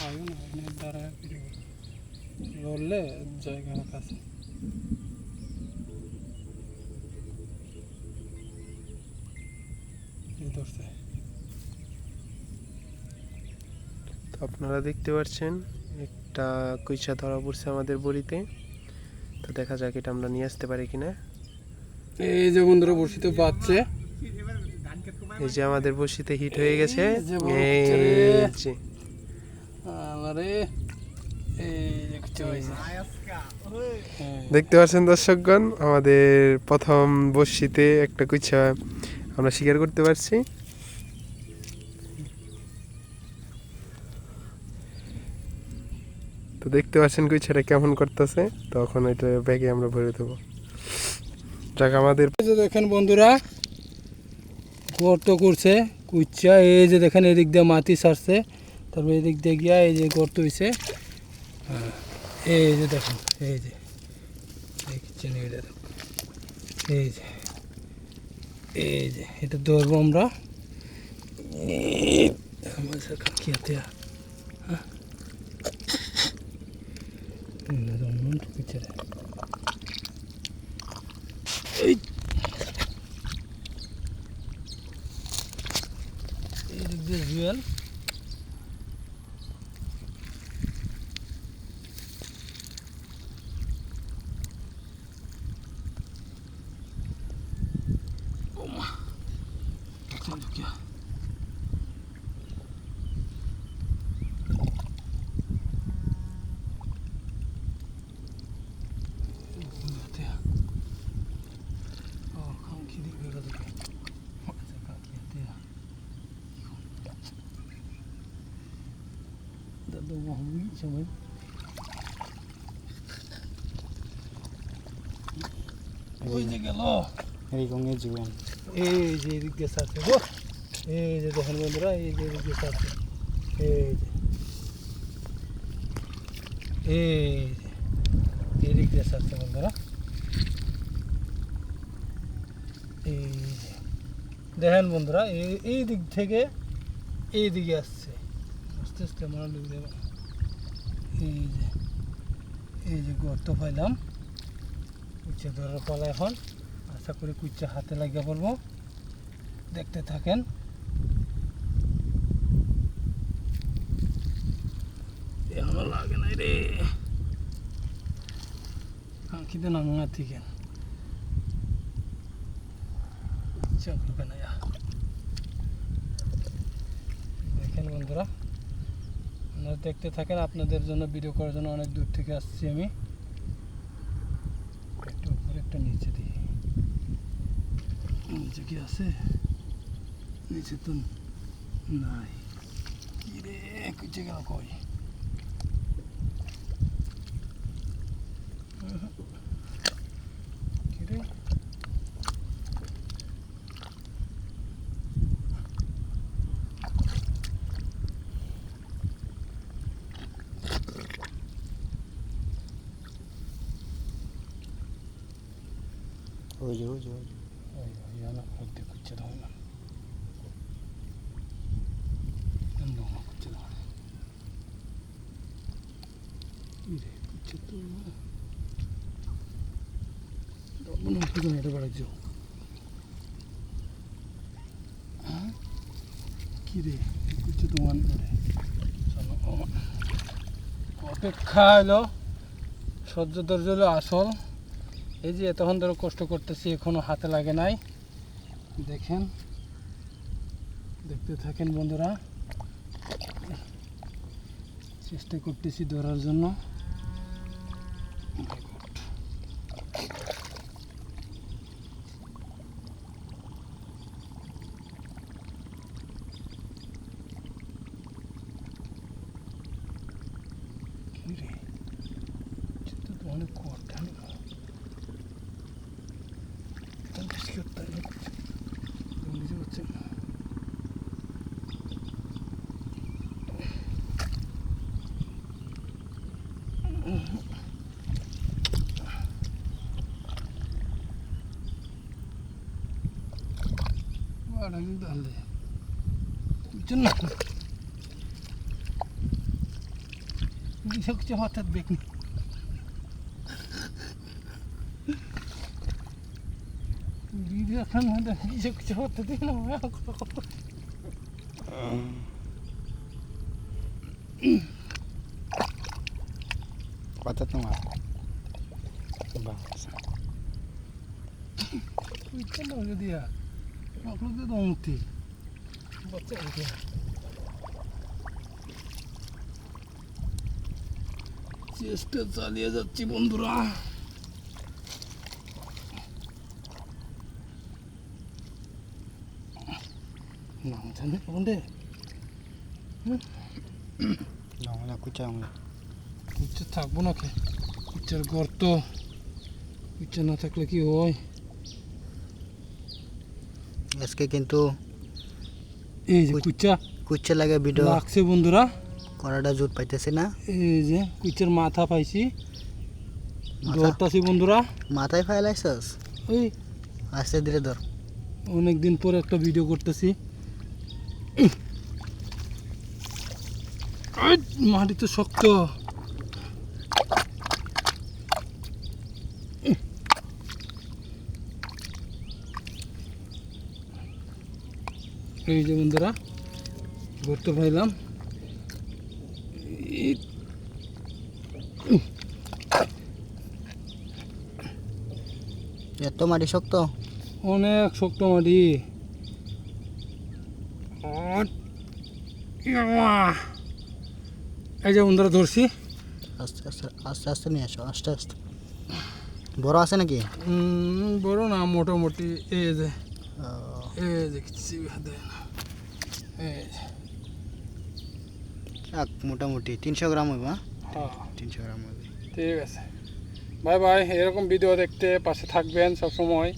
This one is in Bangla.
আয়ো না এনে দাঁড়ায় লড়লে জায়গা কাছে ধরছে। তো আপনারা দেখতে পাচ্ছেন একটা কুইচা ধরা পড়ছে আমাদের বড়িতে। তো দেখা যাক এটা আমরা নিয়ে আসতে পারি কিনা। এই যে বন্ধুরা বড়শিতে বাজছে, এই যে আমাদের বড়শিতে হিট হয়ে গেছে। দেখতে পাচ্ছেন দর্শকগণ, আমাদের প্রথম বড়শিতে একটা কুইচা আমরা শিকার করতে পারছি। তো দেখতে পাচ্ছেন কুইচাটা কেমন করতেছে। তখন এটা ব্যাগে আমরা ভরে দেবো। যাক আমাদের দেখেন বন্ধুরা গর্ত করছে কুইচা, এই যে দেখেন এদিক দিয়ে মাটি ছাড়ছে, তারপর এদিক দিয়ে গিয়া এই যে গর্ত হয়েছে। এই যে দেখুন, এই যে দেখছেন, এটা এই যে এই যে এটা ধরবো আমরা। জুয়েল ওই যে গেল এরকম জীবন। এই যে এদিক দিয়ে ছাড়ছে গো, এই যে দেখেন বন্ধুরা, এই যে এদিক দিয়ে ছাড়ছে, এই যে এদিক দিয়ে ছাড়ছে বন্ধুরা। এই যে দেখেন বন্ধুরা, এই দিক থেকে এই দিকে আসছে আস্তে আস্তে মারা ঢুকবে। এই যে গর্ত পাইলাম, কুইচা ধরার পালা এখন। আশা করি কুইচা হাতে লাগিয়ে পড়বো, দেখতে থাকেন। এখনো লাগে নাই রে, আঁকিতে নামা থেকে দেখেন বন্ধুরা, আপনারা দেখতে থাকেন। আপনাদের জন্য ভিডিও করার জন্য অনেক দূর থেকে আসছি আমি। একটু উপরে একটা নিচে দিই, নিচে কি আছে? নিচে তো নাই। কি রে কুচে গেল কই? কি রে ওই যে ওই যে yana kutte kutte da wannan kutte da ire kutte to da mun kutte ne da barajo কি রে কুচ্ছে তো মান করে চলো অপেক্ষা হলো, সহ্য ধৈর্য হলো আসল। এই যে এতক্ষণ ধরে কষ্ট করতেছি, এখনো হাতে লাগে নাই। দেখেন, দেখতে থাকেন বন্ধুরা, চেষ্টা করতেছি ধরার জন্য। অনেক কঠিন কিছু হঠাৎ বেকনি ভিডিও খান কিছু হঠাৎ দিন কত তোমার বাস দিয়া দমতি বাচ্চা চেষ্টা চালিয়ে যাচ্ছি বন্ধুরা নাম জানে কোনটে জঙ্গলা কুচা জঙ্গলা কুচ্চা থাকবো না কে কুচ্চার গর্ত কুচ্চা না থাকলে কি হয় আজকে কিন্তু এই যে কুচ্চা কুচা লাগে ভিডিও লাগছে বন্ধুরা করাটা জোর পাইতেছে না এই যে কুচ্চার মাথা পাইছি মাথা? ধরতাছি বন্ধুরা মাথায় ফাইলাইছস ওই আস্তে ধীরে ধর অনেক দিন পরে একটা ভিডিও করতেছি মাটি তো শক্ত এই যে বন্ধুরা গর্ত পাইলাম এত মাটি শক্ত অনেক শক্ত মাটি এই যে বন্ধুরা ধরছি আস্তে আস্তে আস্তে আস্তে নিয়ে আসো আস্তে আস্তে বড় আছে নাকি বড় না মোটামুটি এই যে ও, দেখছি এই যে যাক, মোটামুটি 300 গ্রাম হইব হ্যাঁ হ্যাঁ 300 গ্রাম হইবে ঠিক আছে বাই বাই এরকম ভিডিও দেখতে পাশে থাকবেন সব সময়